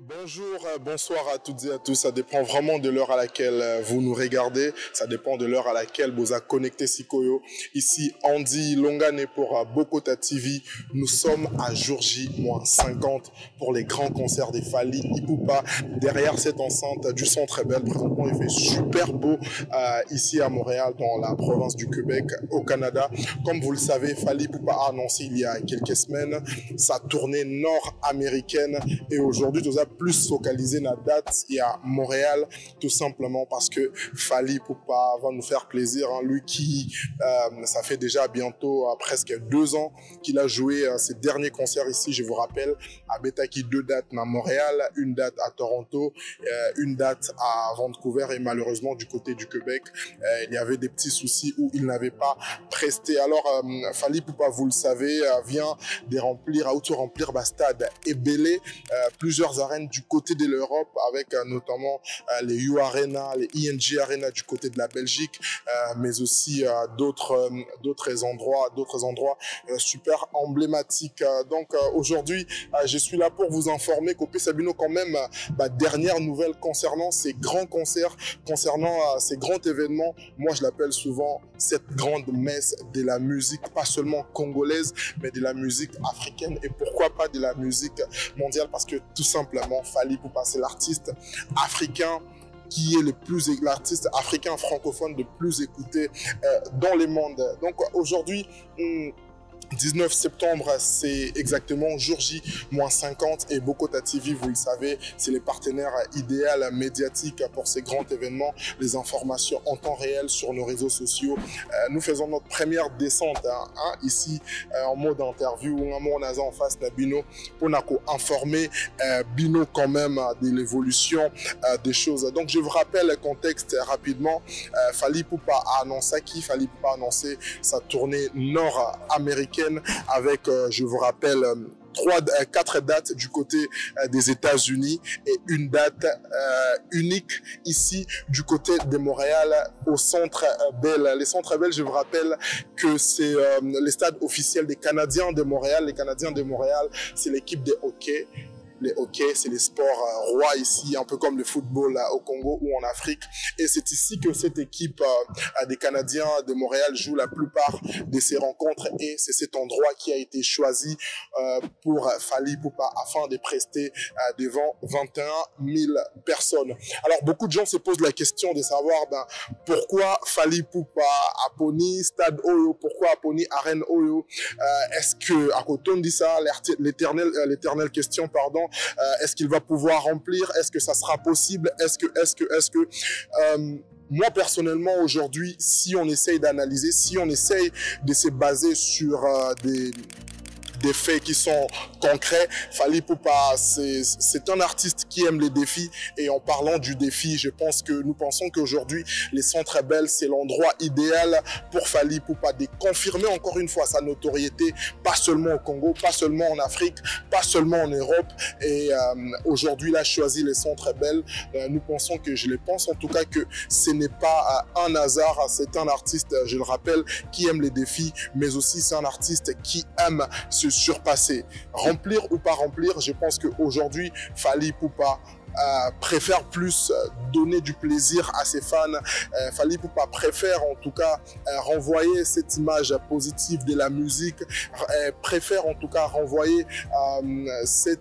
Bonjour, bonsoir à toutes et à tous. Ça dépend vraiment de l'heure à laquelle vous nous regardez. Ça dépend de l'heure à laquelle vous a connecté Sikoyo. Ici, Andy Longane pour Bokota TV. Nous sommes à jour J-50 pour les grands concerts des Fally Ipupa. Derrière cette enceinte du Centre Bell, présentement, il fait super beau ici à Montréal, dans la province du Québec, au Canada. Comme vous le savez, Fally Ipupa a annoncé il y a quelques semaines sa tournée nord-américaine. Et aujourd'hui, tout ça plus focalisé na date et à Montréal, tout simplement parce que Fally Ipupa va nous faire plaisir, hein, lui qui ça fait déjà bientôt presque 2 ans qu'il a joué ses derniers concerts ici. Je vous rappelle, à Betaki, 2 dates à Montréal, une date à Toronto, une date à Vancouver, et malheureusement du côté du Québec il y avait des petits soucis où il n'avait pas presté. Alors Fally Ipupa, vous le savez, vient de remplir, à auto-remplir stade Ebele, plusieurs arènes du côté de l'Europe, avec notamment les U Arena, les ING Arena du côté de la Belgique, mais aussi d'autres endroits super emblématiques. Donc aujourd'hui, je suis là pour vous informer qu'Opé Sabino, quand même, dernière nouvelle concernant ces grands concerts, concernant ces grands événements. Moi, je l'appelle souvent cette grande messe de la musique, pas seulement congolaise, mais de la musique africaine, et pourquoi pas de la musique mondiale, parce que tout simplement, Fally Ipupa, c'est l'artiste africain qui est l'artiste africain francophone le plus écouté dans le monde. Donc aujourd'hui, 19 septembre, c'est exactement jour J-50, et Bokota TV, vous le savez, c'est les partenaires idéaux médiatiques pour ces grands événements, les informations en temps réel sur nos réseaux sociaux. Nous faisons notre première descente ici en mode interview, on a en face de Bino pour informer Bino quand même de l'évolution des choses. Donc je vous rappelle le contexte rapidement. Fally Ipupa a annoncé sa tournée nord-américaine avec, je vous rappelle, 4 dates du côté des États-Unis et une date unique ici du côté de Montréal au Centre Bell. Les Centres Bell, je vous rappelle que c'est les stades officiels des Canadiens de Montréal. Les Canadiens de Montréal, c'est l'équipe de hockey. Les hockey, c'est les sports rois ici, un peu comme le football au Congo ou en Afrique. Et c'est ici que cette équipe des Canadiens de Montréal joue la plupart de ses rencontres. Et c'est cet endroit qui a été choisi pour Fally Ipupa afin de prester devant 21 000 personnes. Alors, beaucoup de gens se posent la question de savoir pourquoi Fally Ipupa a poni Stade Oyo, pourquoi a poni Arène Oyo. Est-ce que, à côté on dit ça, l'éternelle question, pardon, est-ce qu'il va pouvoir remplir? Est-ce que ça sera possible? Est-ce que moi, personnellement, aujourd'hui, si on essaye d'analyser, si on essaye de se baser sur des faits qui sont concrets, Fally Ipupa, c'est un artiste qui aime les défis. Et en parlant du défi, nous pensons qu'aujourd'hui, les Centres Bell, c'est l'endroit idéal pour Fally Ipupa de confirmer encore une fois sa notoriété, pas seulement au Congo, pas seulement en Afrique, pas seulement en Europe. Et aujourd'hui, il a choisi les Centres Bell. Nous pensons je le pense en tout cas, que ce n'est pas un hasard. C'est un artiste, je le rappelle, qui aime les défis, mais aussi c'est un artiste qui aime se surpasser. Remplir ou pas remplir, je pense qu'aujourd'hui, Fally Ipupa préfère plus donner du plaisir à ses fans. Fally Ipupa préfère en tout cas renvoyer cette image positive de la musique, préfère en tout cas renvoyer ces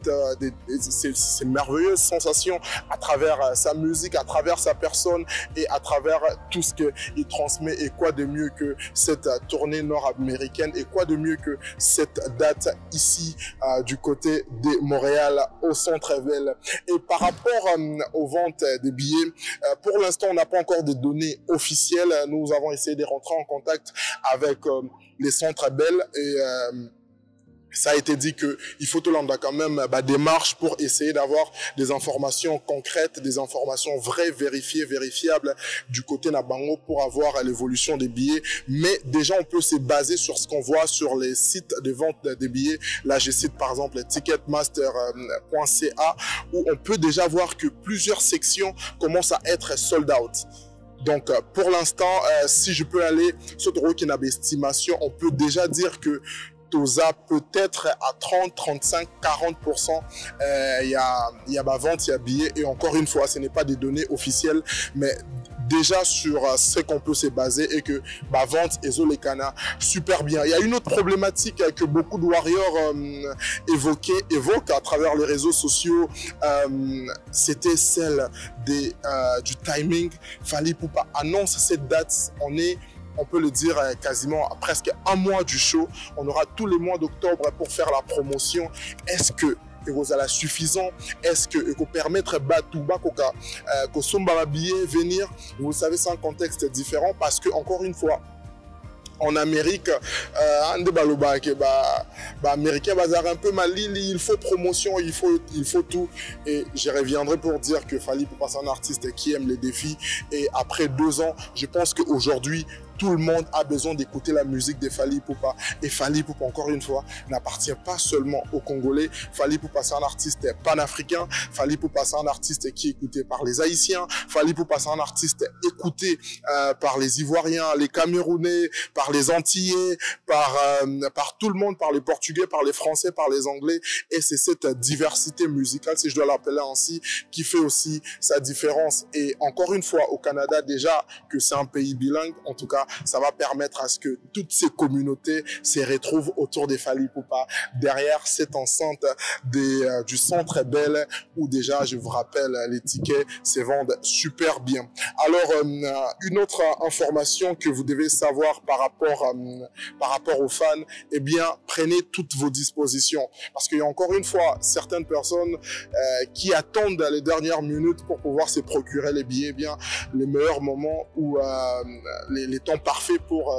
merveilleuses sensations à travers sa musique, à travers sa personne et à travers tout ce qu'il transmet. Et quoi de mieux que cette tournée nord-américaine, et quoi de mieux que cette date ici du côté de Montréal au Centre Bell. Et par rapport aux ventes des billets, pour l'instant on n'a pas encore de données officielles. Nous avons essayé de rentrer en contact avec les Centres Bell, et ça a été dit qu'il faut quand même des marches pour essayer d'avoir des informations concrètes, des informations vraies, vérifiées, vérifiables du côté Nabango pour avoir l'évolution des billets. Mais déjà, on peut se baser sur ce qu'on voit sur les sites de vente des billets. Là, je cite par exemple ticketmaster.ca, où on peut déjà voir que plusieurs sections commencent à être sold out. Donc, pour l'instant, si je peux aller sur le estimation, on peut déjà dire que toza peut-être à 30, 35, 40%. Il y a ma vente, il y a billets. Et encore une fois, ce n'est pas des données officielles, mais déjà sur ce qu'on peut se baser et que ma vente et Zolekana super bien. Il y a une autre problématique que beaucoup de warriors évoquent à travers les réseaux sociaux, c'était celle du timing. Fally Ipupa annonce cette date, on peut le dire quasiment à presque un mois du show. On aura tous les mois d'octobre pour faire la promotion. Est-ce que c'est suffisant? Est-ce que peut permettre Batouba que Somba billet venir? Vous savez, c'est un contexte différent parce que, encore une fois, en Amérique, Américain bazar un peu mal, il faut promotion, il faut tout. Et je reviendrai pour dire que Fally Ipupa c'est un artiste qui aime les défis. Et après 2 ans, je pense qu'aujourd'hui, tout le monde a besoin d'écouter la musique de Fally Ipupa. Et Fally Ipupa, encore une fois, n'appartient pas seulement aux Congolais. Fally Ipupa, c'est un artiste panafricain. Fally Ipupa, c'est un artiste qui est écouté par les Haïtiens. Fally Ipupa, c'est un artiste écouté par les Ivoiriens, les Camerounais, par les Antillais, par tout le monde, par les Portugais, par les Français, par les Anglais. Et c'est cette diversité musicale, si je dois l'appeler ainsi, qui fait aussi sa différence. Et encore une fois, au Canada, déjà que c'est un pays bilingue, en tout cas, ça va permettre à ce que toutes ces communautés se retrouvent autour des Fally Ipupa, derrière cette enceinte du Centre Bell, où déjà, je vous rappelle, les tickets se vendent super bien. Alors, une autre information que vous devez savoir par rapport aux fans, eh bien, prenez toutes vos dispositions. Parce qu'il y a encore une fois certaines personnes qui attendent les dernières minutes pour pouvoir se procurer les billets. Eh bien, les meilleurs moments où les temps parfaits pour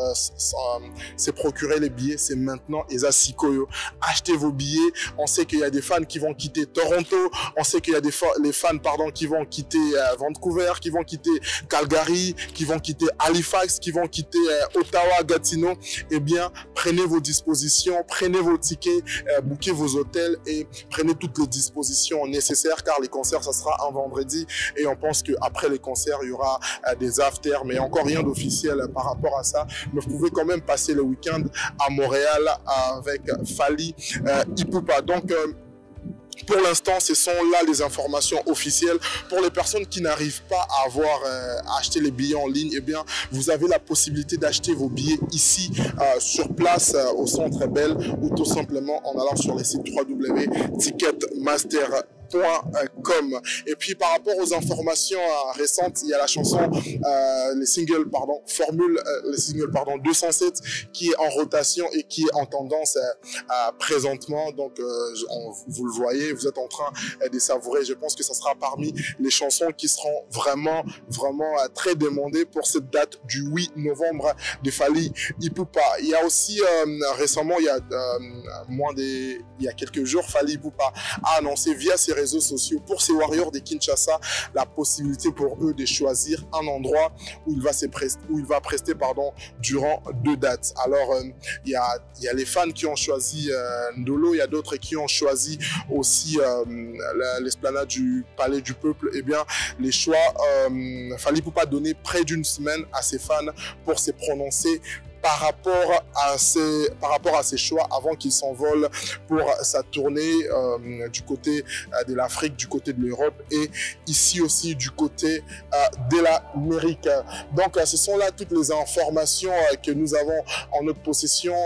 se procurer les billets, c'est maintenant. Et ça, Sikoyo, achetez vos billets. On sait qu'il y a des fans qui vont quitter Toronto. On sait qu'il y a les fans qui vont quitter Vancouver, qui vont quitter Calgary, qui vont quitter Halifax, qui vont quitter Ottawa, Gatineau. Eh bien, prenez vos dispositions, prenez vos tickets, bookez vos hôtels et prenez toutes les dispositions nécessaires, car les concerts, ça sera un vendredi. Et on pense qu'après les concerts, il y aura des afters, mais encore rien d'officiel par rapport à ça. Mais vous pouvez quand même passer le week-end à Montréal avec Fally Ipupa. Donc, pour l'instant, ce sont là les informations officielles. Pour les personnes qui n'arrivent pas à avoir acheté les billets en ligne, eh bien, vous avez la possibilité d'acheter vos billets ici, sur place, au Centre Bell, ou tout simplement en allant sur les sites www.ticketmaster.com. Et puis par rapport aux informations récentes, il y a la chanson, les singles 207 qui est en rotation et qui est en tendance présentement. Donc vous le voyez, vous êtes en train de savourer. Je pense que ça sera parmi les chansons qui seront vraiment très demandées pour cette date du 8 novembre de Fally Ipupa. Il y a aussi récemment, il y a quelques jours, Fally Ipupa a annoncé via ses réseaux sociaux pour ces Warriors de Kinshasa la possibilité pour eux de choisir un endroit où il va prester durant 2 dates. Alors il y a les fans qui ont choisi Ndolo, il y a d'autres qui ont choisi aussi l'esplanade du Palais du Peuple. Eh bien, les choix, Fally Ipupa donner près d'une semaine à ses fans pour se prononcer par rapport à ces choix avant qu'il s'envole pour sa tournée du côté de l'Afrique, du côté de l'Europe et ici aussi du côté de l'Amérique. Donc ce sont là toutes les informations que nous avons en notre possession.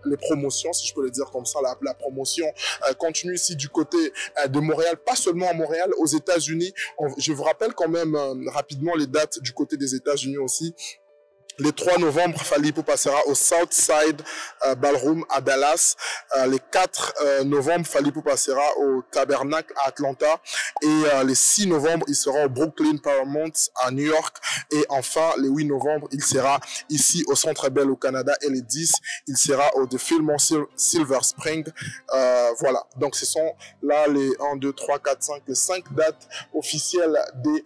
Les promotions, si je peux le dire comme ça, la promotion continue ici du côté de Montréal, pas seulement à Montréal, aux États-Unis. Je vous rappelle quand même rapidement les dates du côté des États-Unis aussi. Le 3 novembre, Fally Ipupa sera au Southside Ballroom à Dallas. Le 4 novembre, Fally Ipupa sera au Tabernacle à Atlanta. Et le 6 novembre, il sera au Brooklyn Paramount à New York. Et enfin, le 8 novembre, il sera ici au Centre Bell au Canada. Et le 10, il sera au The Fillmore Silver Spring. Voilà. Donc, ce sont là les 1, 2, 3, 4, 5, les 5 dates officielles des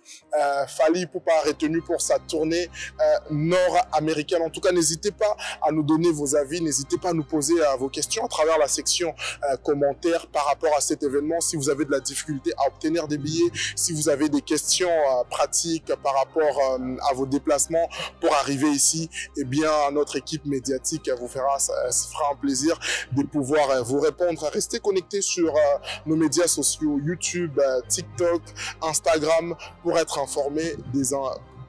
Fally Ipupa retenues pour sa tournée nord américaine. En tout cas, n'hésitez pas à nous donner vos avis, n'hésitez pas à nous poser vos questions à travers la section commentaires par rapport à cet événement. Si vous avez de la difficulté à obtenir des billets, si vous avez des questions pratiques par rapport à vos déplacements pour arriver ici, eh bien, notre équipe médiatique vous fera un plaisir de pouvoir vous répondre. Restez connectés sur nos médias sociaux, YouTube, TikTok, Instagram, pour être informés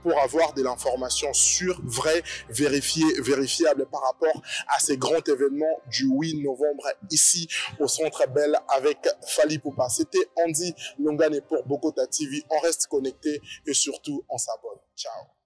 pour avoir de l'information sûre, vraie, vérifiable par rapport à ces grands événements du 8 novembre ici au Centre Bell avec Fally Ipupa. C'était Andy Longane pour Bokota TV. On reste connecté et surtout on s'abonne. Ciao.